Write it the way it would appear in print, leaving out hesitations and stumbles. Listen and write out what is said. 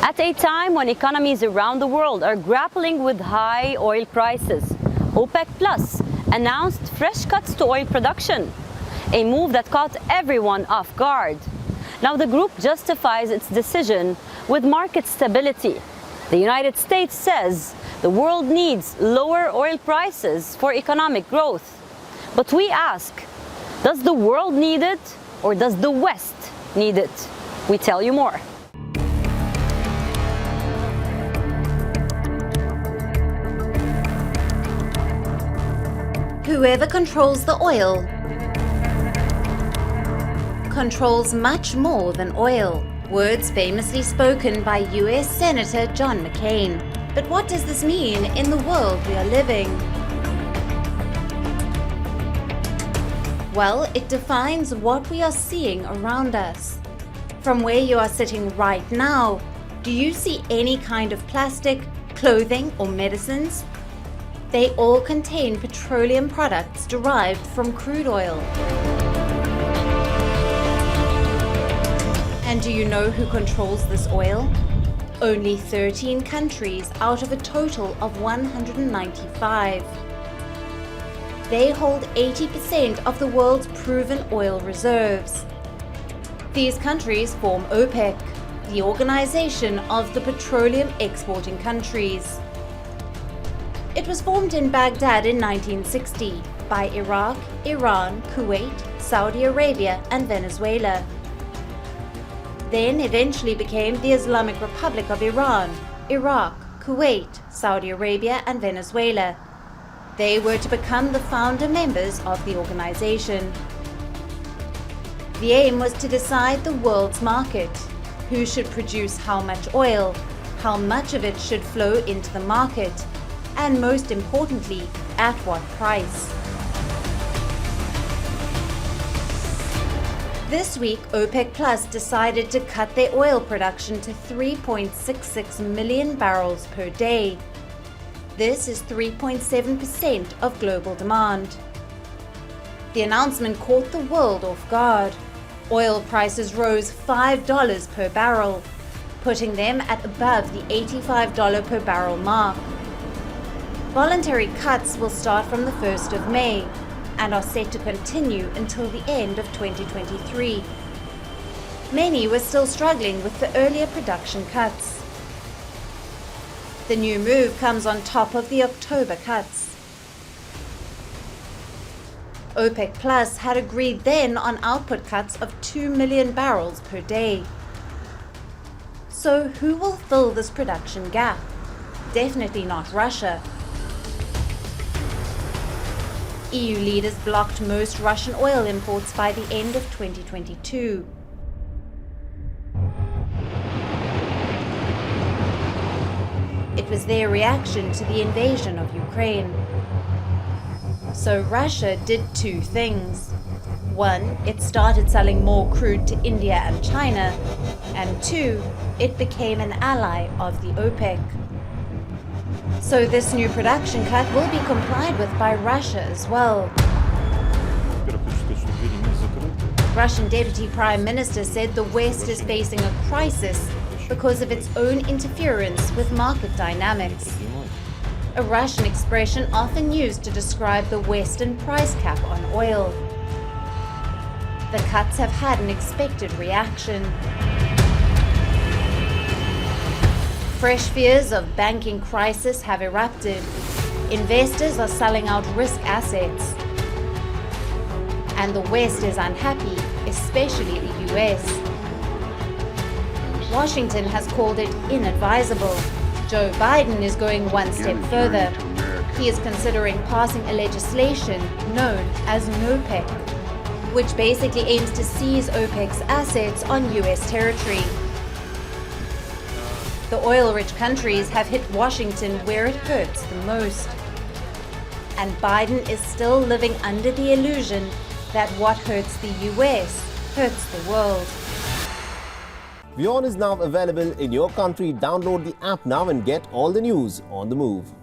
At a time when economies around the world are grappling with high oil prices, OPEC Plus announced fresh cuts to oil production, a move that caught everyone off guard. Now the group justifies its decision with market stability. The United States says the world needs lower oil prices for economic growth. But we ask, does the world need it or does the West need it? We tell you more. Whoever controls the oil controls much more than oil. Words famously spoken by US Senator John McCain. But what does this mean in the world we are living? Well, it defines what we are seeing around us. From where you are sitting right now, do you see any kind of plastic, clothing, or medicines? They all contain petroleum products derived from crude oil. And do you know who controls this oil? Only 13 countries out of a total of 195. They hold 80% of the world's proven oil reserves. These countries form OPEC, the Organization of the Petroleum Exporting Countries. It was formed in Baghdad in 1960 by Iraq, Iran, Kuwait, Saudi Arabia, and Venezuela. Then eventually became the Islamic Republic of Iran, Iraq, Kuwait, Saudi Arabia, and Venezuela. They were to become the founder members of the organization. The aim was to decide the world's market, who should produce how much oil, how much of it should flow into the market, and most importantly, at what price. This week, OPEC Plus decided to cut their oil production to 3.66 million barrels per day. This is 3.7% of global demand. The announcement caught the world off guard. Oil prices rose $5 per barrel, putting them at above the $85 per barrel mark. Voluntary cuts will start from the 1st of May and are set to continue until the end of 2023. Many were still struggling with the earlier production cuts. The new move comes on top of the October cuts. OPEC Plus had agreed then on output cuts of 2 million barrels per day. So who will fill this production gap? Definitely not Russia. EU leaders blocked most Russian oil imports by the end of 2022. It was their reaction to the invasion of Ukraine. So Russia did two things. One, it started selling more crude to India and China. And two, it became an ally of the OPEC. So this new production cut will be complied with by Russia as well. Russian Deputy Prime Minister said the West is facing a crisis because of its own interference with market dynamics. A Russian expression often used to describe the Western price cap on oil. The cuts have had an expected reaction. Fresh fears of banking crisis have erupted. Investors are selling out risk assets. And the West is unhappy, especially the US. Washington has called it inadvisable. Joe Biden is going one step further. He is considering passing a legislation known as NOPEC, which basically aims to seize OPEC's assets on US territory. The oil-rich countries have hit Washington where it hurts the most. And Biden is still living under the illusion that what hurts the US hurts the world. WION is now available in your country. Download the app now and get all the news on the move.